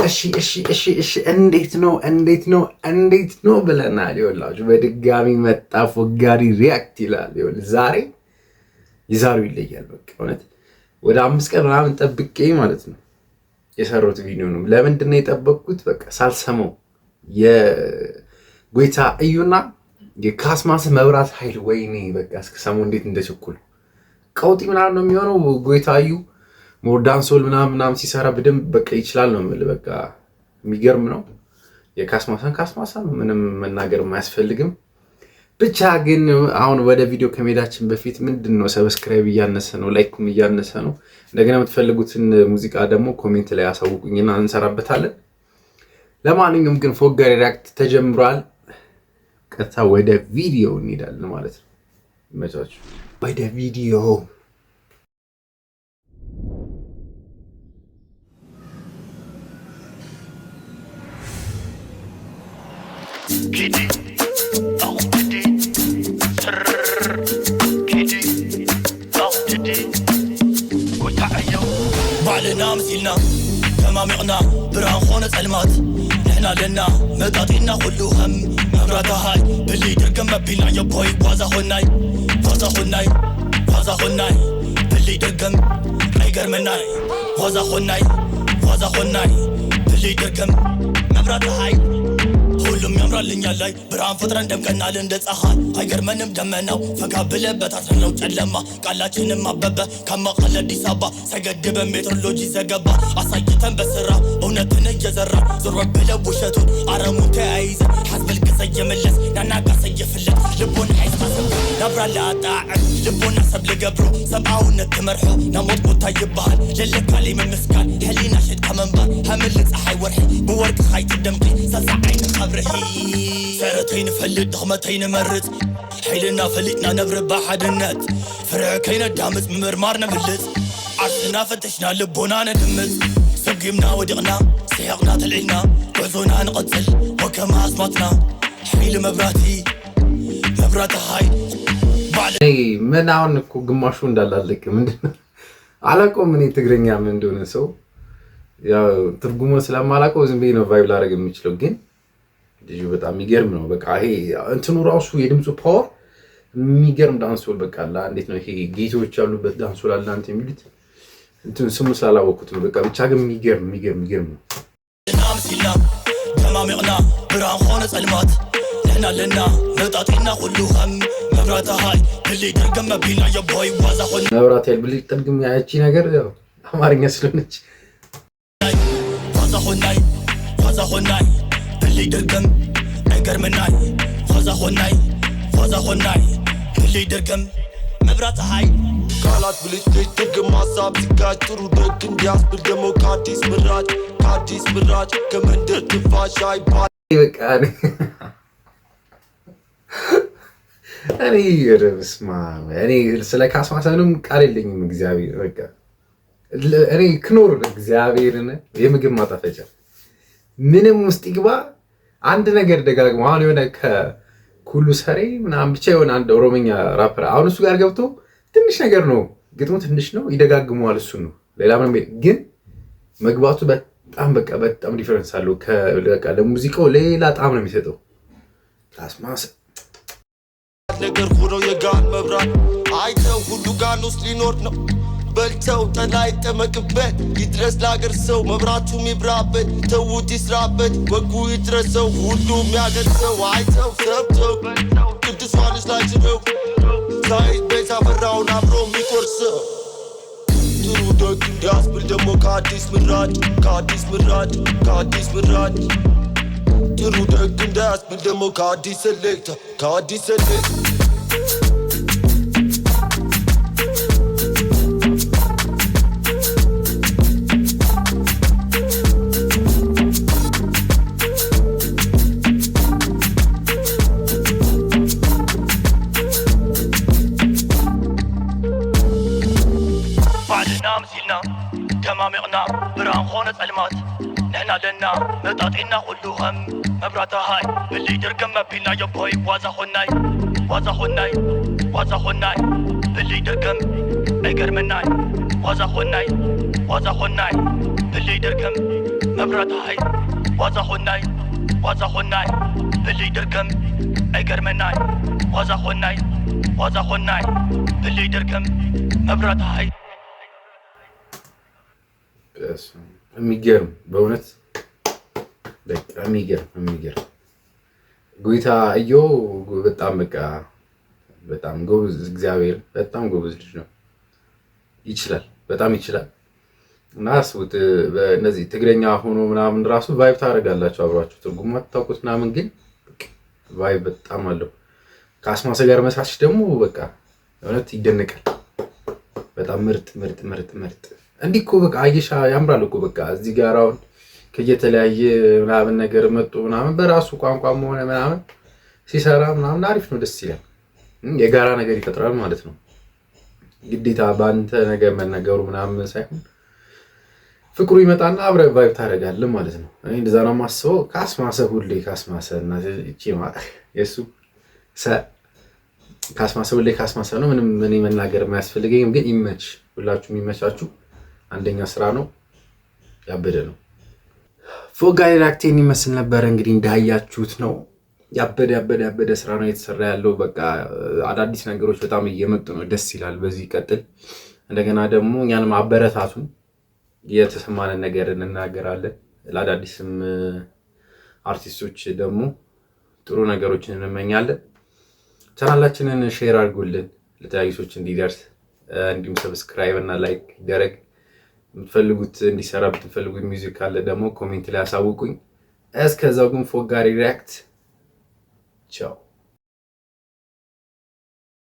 እሺ እንዴት ነው ብለናል። ይኸውላችሁ በድጋሚ መጣ ፎጋሪ ሪያክት ይላል። ይኸውልህ ዛሬ ይዛሩ ይለያል። በቃ እውነት ወደ 5 ቀን ምናምን ጠብቄ ማለት ነው የሰሩት ቪዲዮ ነው። ለምንድን ነው የጠበቅኩት? በቃ ሳልሰማው የጎይታ እዩና የካስማስ መብራት ኃይል ወይኔ በቃ እስከሰማው እንዴት እንደቸኩል ቀውጢ ምናምን ነው የሚሆነው። ጎይታ እዩ ሞርዳንሶል ምናምን ሲሰራ በደንብ በቃ ይችላል ነው የምልህ። በቃ የሚገርም ነው። የካስማሳ ምንም መናገር አያስፈልግም። ብቻ ግን አሁን ወደ ቪዲዮ ከመሄዳችን በፊት ምንድነው ሰብስክራይብ እያነሰ ነው፣ ላይኩም እያነሰ ነው። እንደገና የምትፈልጉትን ሙዚቃ ደግሞ ኮሜንት ላይ አሳውቁኝና እንሰራበታለን። ለማንኛውም ግን ፎጋሪ ሪያክት ተጀምሯል። ቀጥታ ወደ ቪዲዮ እንሄዳለን ማለት ነው። ይመቻችሁ። ወደ ቪዲዮ بعلنا مسيلنا تمامعنا بران خونة علمات نحنا لنا مطاطينا كله هم مبرات هاي باللي درقم مبينا يبوي وازا خناي باللي درقم ايقر مناي وازا خناي باللي درقم مبرات هاي ሁሉም ያምራልኛል ላይ ብርሃን ፈጥረን ደምቀናል እንደ ፀሐይ አይገርመንም ደመናው ፈካ ብለህ በታትነው ጨለማ ቃላችንም አበበ ከመቀለ አዲስ አበባ ሰገድበ ሜትሮሎጂ ዘገባ አሳይተን በስራ እውነትን እየዘራ ዞር ብለው ውሸቱን አረሙን ተያይዘን ሐስብል ከሰየመለስ ናናጋ ሰየፍለት ልቦን አይስማሰብ ነብራላ ጣዕ ልቦና ሰብ ልገብሮ ሰብአውነት ትመርሖ ናሞት ቦታ ይባሃል ለለካሌ መመስካን ሕሊና ሸጥ ከመንባር ሀምል ፀሐይ ወርሒ ብወርቅ ኻይት ደምቂ ሰልሳ ዓይን خبره سيرتين فلت ضغمتين مرت حيلنا فلتنا نبر بحدنات فرعكينا دامت ممرمارنا بلت عرسنا فتشنا لبونا ندمت سقيمنا ودقنا سيقنا تلعنا وعزونا نقتل وكما أصمتنا حيل مبراتي هاي من عونكو قماشون دالالك من علاكم مني تقرينيا من دون سو يا ترجمو سلام علاكو زنبينو فايب لارق الميشلو جين ልጁ በጣም የሚገርም ነው። በቃ ይሄ እንትኑ ራሱ የድምፁ ፓወር የሚገርም ዳንሶል በቃ አላ እንዴት ነው ይሄ ጌቶች ያሉበት ዳንሶል አላ አንተ የሚሉት እንትን ስሙ ስላላወኩት ነው። በቃ ብቻ ግን የሚገርም ነው። ናምሲልና ተማሚዕና ብርሃን ኾነ ጸልማት ለና ለና መጣጤና ሁሉ ኸም መብራት ኃይል ብልይ ድርገም መቢና የቦይ ዋዛ ኾነ መብራት ኃይል ብልይ ጥርግም ያቺ ነገር ያው አማርኛ ስለሆነች ዋዛ ኾናይ اللي درقم ايقر مناي خوزا خوناي اللي درقم مبرات هاي قالات بليش ترقم عصاب سكاج ترو درقم دياس بالدمو كانتيس مراج كمن درت فاشاي بات بقى እኔ ረብስማ እኔ ስለ ካስማሰንም ቃል የለኝም። እግዚአብሔር በቃ እኔ ክኖር እግዚአብሔርን የምግብ ማጣፈጫ ምንም ውስጥ ይግባ አንድ ነገር ደጋግሞ አሁን የሆነ ከኩሉ ሰሬ ምናምን ብቻ የሆነ አንድ ኦሮምኛ ራፐር አሁን እሱ ጋር ገብቶ ትንሽ ነገር ነው ግጥሙ ትንሽ ነው ይደጋግመዋል። እሱ ነው ሌላ ምንም ግን መግባቱ በጣም ዲፈረንስ አለው። ከበቃ ለሙዚቃው ሌላ ጣዕም ነው የሚሰጠው። ካስማስ ነገር ሆኖ የጋን መብራት አይተው ሁሉ ጋን ውስጥ ሊኖር ነው በልተው ጠላይ ጠመቅበት ይድረስ ለአገር ሰው መብራቱም ይብራበት ተውት ይስራበት ወጉ ይድረሰው ሁሉም ያገር ሰው አይተው ሰብተው ቅዱስ ዮሐንስ ላይ ችለው ሳይት ቤት አፈራውን አብሮ የሚቆርሰው ጥሩ ደግ እንዲያስብል ደግሞ ከአዲስ ምራጭ ጥሩ ደግ እንዲያስብል ደግሞ ከአዲስ ሴሌክታ تمامعنا بران خونة علمات نحنا لنا نطاطينا كلهم مبرات هاي اللي دركم مبينا يبوي وازا خناي وازا خناي وازا خناي اللي دركم ايقر مناي وازا خناي وازا خناي اللي دركم مبرات هاي وازا خناي وازا خناي اللي دركم ايقر مناي وازا خناي وازا خناي اللي دركم مبرات هاي የሚገርም በእውነት በቃ የሚገርም ጎይታ እዮ በጣም በቃ በጣም ጎበዝ እግዚአብሔር በጣም ጎበዝ ልጅ ነው። ይችላል በጣም ይችላል። እና አስቡት በእነዚህ ትግረኛ ሆኖ ምናምን ራሱ ቫይብ ታደርጋላችሁ አብራችሁ ትርጉም አታውቁት ምናምን ግን ቫይብ በጣም አለው። ከአስማሰ ጋር መስራች ደግሞ በቃ እውነት ይደነቃል። በጣም ምርጥ እንዲህ እኮ በቃ አየሻ ያምራል እኮ በቃ እዚህ ጋር አሁን ከየተለያየ ምናምን ነገር መጡ ምናምን በራሱ ቋንቋም ሆነ ምናምን ሲሰራ ምናምን አሪፍ ነው፣ ደስ ይላል። የጋራ ነገር ይፈጥራል ማለት ነው። ግዴታ በአንተ ነገር መነገሩ ምናምን ሳይሆን ፍቅሩ ይመጣና አብረህ ቫይብ ታደርጋለህ ማለት ነው። እኔ እንደዛ ነው የማስበው። ካስማሰ ሁሌ ካስማሰ እና እቺ የሱ ካስማሰ ሁሌ ካስማሰ ነው። ምንም እኔ መናገር የማያስፈልገኝም፣ ግን ይመች፣ ሁላችሁም ይመቻችሁ። አንደኛ ስራ ነው፣ ያበደ ነው። ፎጋ ሪአክቴን ይመስል ነበር እንግዲህ እንዳያችሁት ነው። ያበደ ስራ ነው የተሰራ ያለው። በቃ አዳዲስ ነገሮች በጣም እየመጡ ነው፣ ደስ ይላል። በዚህ ይቀጥል። እንደገና ደግሞ እኛንም አበረታቱን፣ የተሰማንን ነገር እንናገራለን። ለአዳዲስም አርቲስቶች ደግሞ ጥሩ ነገሮችን እንመኛለን። ቻናላችንን ሼር አድርጉልን ለተለያዩ ሰዎች እንዲደርስ፣ እንዲሁም ሰብስክራይብ እና ላይክ ይደረግ። የምትፈልጉት እንዲሰራ ብትፈልጉት ሚውዚክ ካለ ደግሞ ኮሜንት ላይ አሳውቁኝ። እስከዛው ግን ፎጋ ሪአክት ቻው።